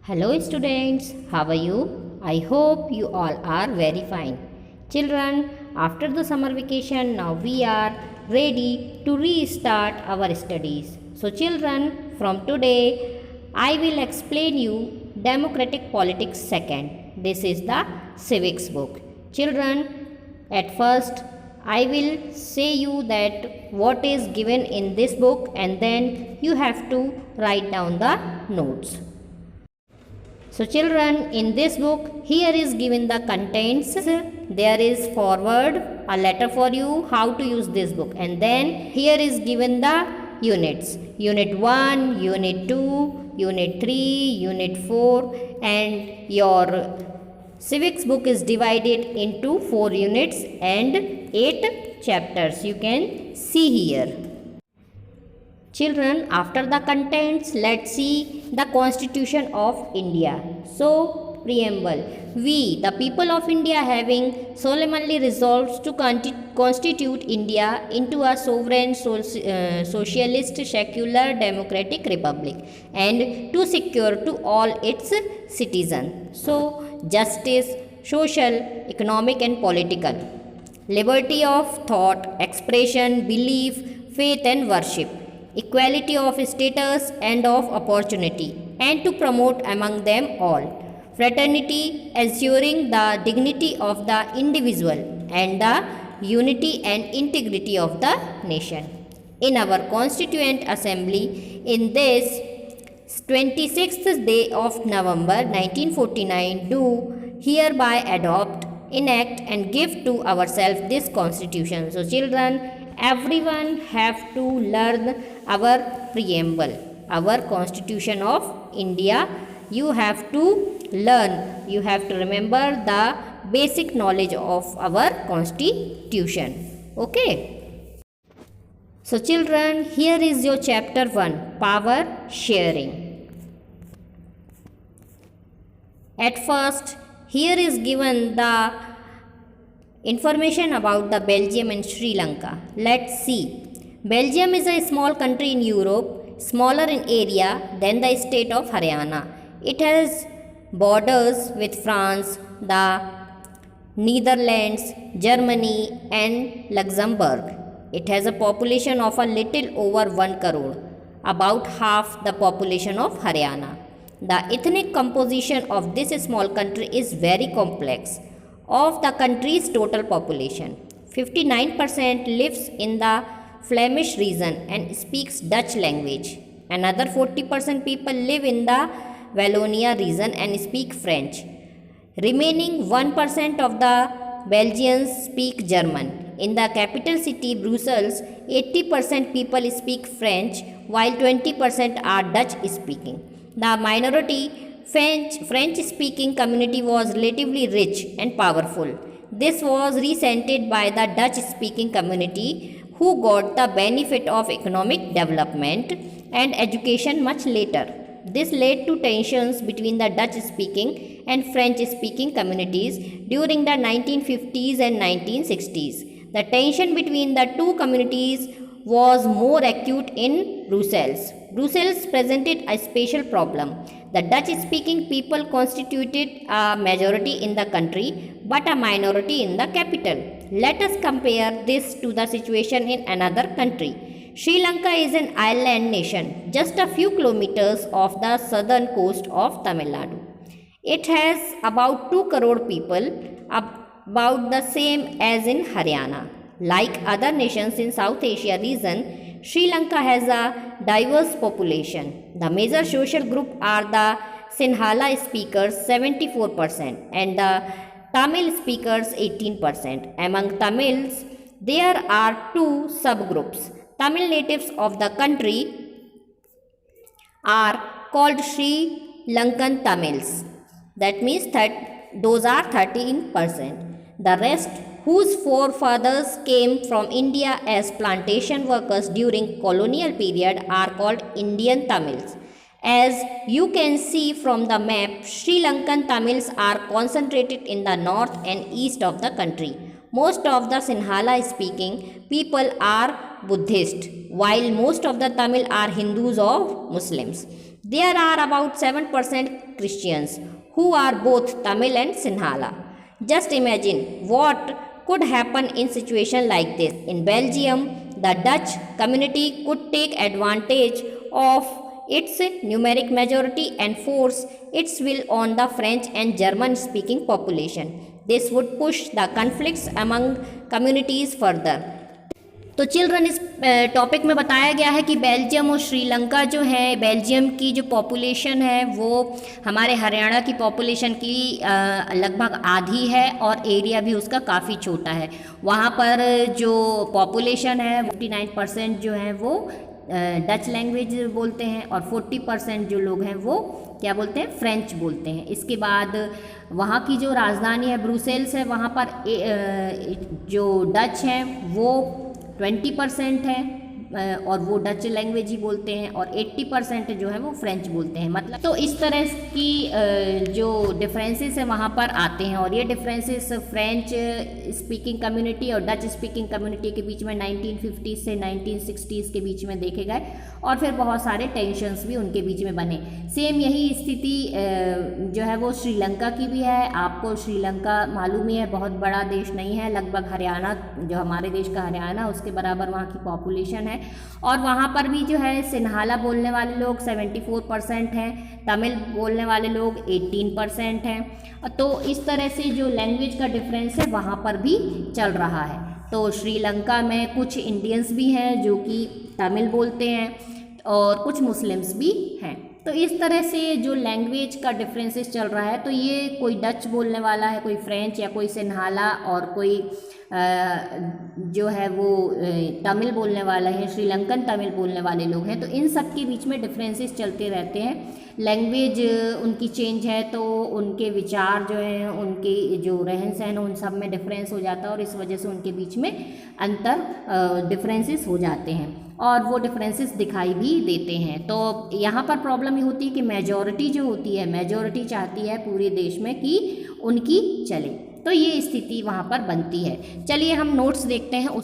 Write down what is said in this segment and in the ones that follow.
Hello students, how are you? I hope you all are very fine. Children, after the summer vacation, now we are ready to restart our studies. So children, from today, I will explain you Democratic Politics Second. This is the civics book. Children, at first, I will say you that what is given in this book and then you have to write down the notes. So children, in this book, here is given the contents. There is forward, a letter for you, how to use this book. And then here is given the units. Unit 1, Unit 2, Unit 3, Unit 4 and your civics book is divided into 4 units and 8 chapters. You can see here. Children, after the contents, let's see the Constitution of India. So, preamble. We, the people of India, having solemnly resolved to constitute India into a sovereign, socialist, secular, democratic republic and to secure to all its citizens. So, justice, social, economic and political, liberty of thought, expression, belief, faith and worship, equality of status and of opportunity, and to promote among them all fraternity, ensuring the dignity of the individual and the unity and integrity of the nation. In our Constituent Assembly, in this 26th day of November 1949, do hereby adopt, enact and give to ourselves this Constitution. So children, everyone have to learn our preamble, our Constitution of India. You have to learn, you have to remember the basic knowledge of our Constitution. Okay. So children, here is your chapter 1, power sharing. At first, here is given the information about the Belgium and Sri Lanka. Let's see. Belgium is a small country in Europe, smaller in area than the state of Haryana. It has borders with France, the Netherlands, Germany and Luxembourg. It has a population of a little over 1 crore, about half the population of Haryana. The ethnic composition of this small country is very complex. Of the country's total population, 59% lives in the Flemish region and speaks Dutch language. Another 40% people live in the Wallonia region and speak French. Remaining 1% of the Belgians speak German. In the capital city Brussels, 80% people speak French while 20% are Dutch speaking. The minority French-speaking community was relatively rich and powerful. This was resented by the Dutch-speaking community, who got the benefit of economic development and education much later. This led to tensions between the Dutch-speaking and French-speaking communities during the 1950s and 1960s. The tension between the two communities was more acute in Brussels. Brussels presented a special problem. The Dutch-speaking people constituted a majority in the country but a minority in the capital. Let us compare this to the situation in another country. Sri Lanka is an island nation just a few kilometers off the southern coast of Tamil Nadu. It has about 2 crore people, about the same as in Haryana. Like other nations in South Asia region, Sri Lanka has a diverse population. The major social group are the Sinhala speakers 74% and the Tamil speakers 18%. Among Tamils, there are 2 subgroups. Tamil natives of the country are called Sri Lankan Tamils. That means those are 13%. The rest, whose forefathers came from India as plantation workers during colonial period, are called Indian Tamils. As you can see from the map, Sri Lankan Tamils are concentrated in the north and east of the country. Most of the Sinhala speaking people are Buddhist, while most of the Tamil are Hindus or Muslims. There are about 7% Christians who are both Tamil and Sinhala. Just imagine what could happen in situation like this. In Belgium, the Dutch community could take advantage of its numeric majority and force its will on the French and German speaking population. This would push the conflicts among communities further. तो children इस topic में बताया गया है कि Belgium और श्रीलंका जो है, बेल्जियम की जो पॉपुलेशन है वो हमारे हरियाणा की पॉपुलेशन की लगभग आधी है और एरिया भी उसका काफ़ी छोटा है। वहाँ पर जो पॉपुलेशन है 59% जो है वो डच लैंग्वेज बोलते हैं और 40% जो लोग हैं वो क्या बोलते हैं, फ्रेंच बोलते हैं। इसके बाद वहाँ की जो राजधानी है ब्रुसेल्स है, वहाँ पर जो डच हैं वो 20% है और वो डच लैंग्वेज ही बोलते हैं और 80% जो है वो फ्रेंच बोलते हैं। मतलब तो इस तरह की जो डिफरेंसेस है वहाँ पर आते हैं और ये डिफरेंसेस फ्रेंच स्पीकिंग कम्युनिटी और डच स्पीकिंग कम्युनिटी के बीच में 1950 से 1960s के बीच में देखे गए और फिर बहुत सारे टेंशन्स भी उनके बीच में बने। सेम यही स्थिति जो है वो श्रीलंका की भी है। आपको श्रीलंका मालूम ही है, बहुत बड़ा देश नहीं है, लगभग हरियाणा जो हमारे देश का हरियाणा उसके बराबर वहाँ की पॉपुलेशन है और वहाँ पर भी जो है सिन्हाला बोलने वाले लोग 74% हैं, तमिल बोलने वाले लोग 18% हैं। तो इस तरह से जो लैंग्वेज का डिफरेंस है वहाँ पर भी चल रहा है। तो श्रीलंका में कुछ इंडियंस भी हैं जो कि तमिल बोलते हैं और कुछ मुस्लिम्स भी हैं। तो इस तरह से जो लैंग्वेज का डिफरेंसेस चल रहा है, तो ये कोई डच बोलने वाला है, कोई फ्रेंच या कोई सिन्हाला और कोई जो है वो तमिल बोलने वाला है, श्रीलंकन तमिल बोलने वाले लोग हैं। तो इन सब के बीच में डिफरेंसेस चलते रहते हैं। लैंग्वेज उनकी चेंज है तो उनके विचार जो हैं, उनके जो रहन सहन उन सब में डिफरेंस हो जाता है और इस वजह से उनके बीच में अंतर डिफरेंसेस हो जाते हैं और वो डिफरेंसेस दिखाई भी देते हैं। तो यहाँ पर प्रॉब्लम ये होती है कि मेजॉरिटी जो होती है, मेजॉरिटी चाहती है पूरे देश में कि उनकी चले, तो ये स्थिति वहाँ पर बनती है। चलिए हम नोट्स देखते हैं।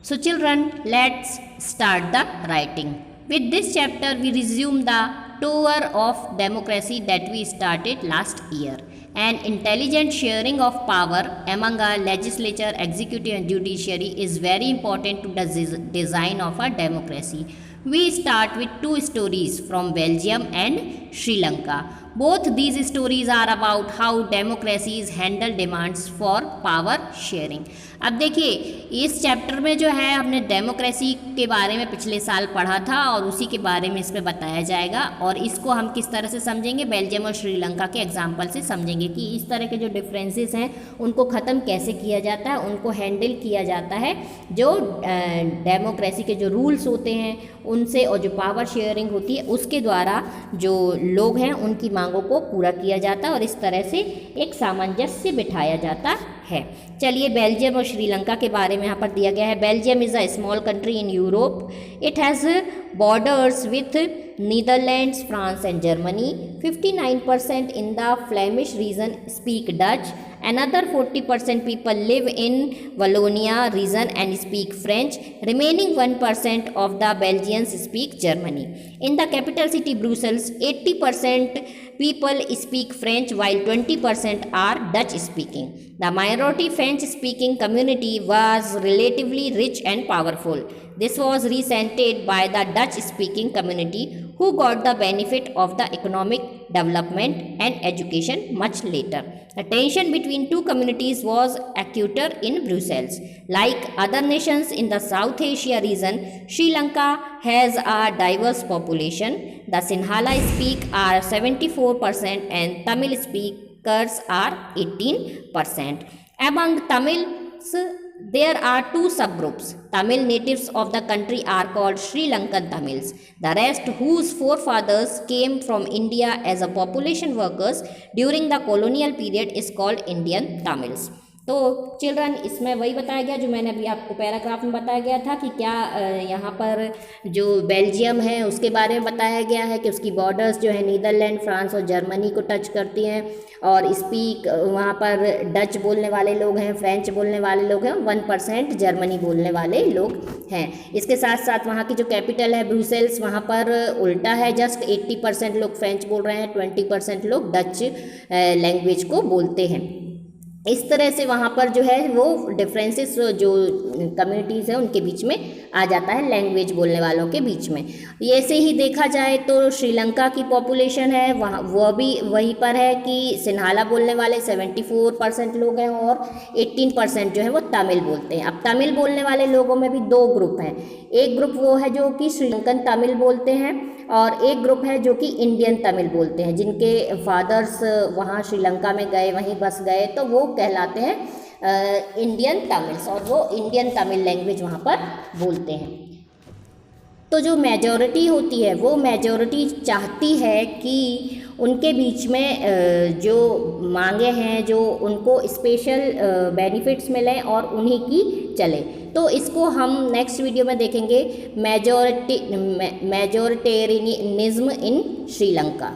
So children, let's start the writing. With this chapter we resume the tour of democracy that we started last year. An intelligent sharing of power among our legislature, executive and judiciary is very important to the design of a democracy. We start with two stories from Belgium and Sri Lanka. Both these stories are about how democracies handle demands for power sharing. अब देखिए इस chapter में जो है हमने democracy के बारे में पिछले साल पढ़ा था और उसी के बारे में इसमें बताया जाएगा और इसको हम किस तरह से समझेंगे, बेल्जियम और श्रीलंका के एग्जाम्पल से समझेंगे कि इस तरह के जो डिफरेंसेस हैं उनको ख़त्म कैसे किया जाता है, उनको हैंडल किया जाता है। जो डेमोक्रेसी के जो रूल्स होते हैं उनसे और जो पावर शेयरिंग होती है उसके द्वारा जो लोग हैं उनकी मांगों को पूरा किया जाता है और इस तरह से एक सामंजस्य बिठाया जाता है। चलिए बेल्जियम और श्रीलंका के बारे में यहाँ पर दिया गया है। Belgium is a small country in Europe. It has borders with Netherlands, France and Germany. 59% in the Flemish region speak Dutch. Another 40% people live in Wallonia region and speak French. Remaining 1% of the Belgians speak Germany. In the capital city Brussels, 80% people speak French while 20% are Dutch speaking. The minority French speaking community was relatively rich and powerful. This was resented by the Dutch speaking community who got the benefit of the economic development and education much later. The tension between two communities was acuter in Brussels. Like other nations in the South Asia region, Sri Lanka has a diverse population. The Sinhala speak are 74% and Tamil speakers are 18%. Among Tamils, there are two subgroups. Tamil natives of the country are called Sri Lankan Tamils. The rest, whose forefathers came from India as a population workers during the colonial period, is called Indian Tamils. तो children इसमें वही बताया गया जो मैंने अभी आपको paragraph में बताया गया था कि क्या यहाँ पर जो बेल्जियम है उसके बारे में बताया गया है कि उसकी बॉर्डर्स जो है नीदरलैंड, फ्रांस और जर्मनी को टच करती हैं, और स्पीक वहाँ पर डच बोलने वाले लोग हैं, फ्रेंच बोलने वाले लोग हैं, 1% जर्मनी बोलने वाले लोग हैं। इसके साथ साथ वहाँ की जो कैपिटल है ब्रुसेल्स, वहाँ पर उल्टा है, जस्ट 80% लोग फ्रेंच बोल रहे हैं, 20% लोग डच लैंग्वेज को बोलते हैं। इस तरह से वहाँ पर जो है वो डिफरेंसेस जो कम्युनिटीज़ हैं उनके बीच में आ जाता है, लैंग्वेज बोलने वालों के बीच में। ऐसे ही देखा जाए तो श्रीलंका की पॉपुलेशन है वहाँ वह भी वहीं पर है कि सिन्हाला बोलने वाले 74% लोग हैं और 18% जो है वो तमिल बोलते हैं। अब तमिल बोलने वाले लोगों में भी दो ग्रुप हैं, एक ग्रुप वो है जो कि श्रीलंकन तमिल बोलते हैं और एक ग्रुप है जो कि इंडियन तमिल बोलते हैं, जिनके फादर्स वहाँ श्रीलंका में गए, वहीं बस गए, तो वो कहलाते हैं इंडियन तमिल्स, और वो इंडियन तमिल लैंग्वेज वहाँ पर बोलते हैं। तो जो मेजॉरिटी होती है वो मेजॉरिटी चाहती है कि उनके बीच में जो मांगे हैं जो उनको स्पेशल बेनिफिट्स मिलें और उन्हीं की चले। तो इसको हम नेक्स्ट वीडियो में देखेंगे, मेजॉरिटेरियनिज्म इन श्रीलंका।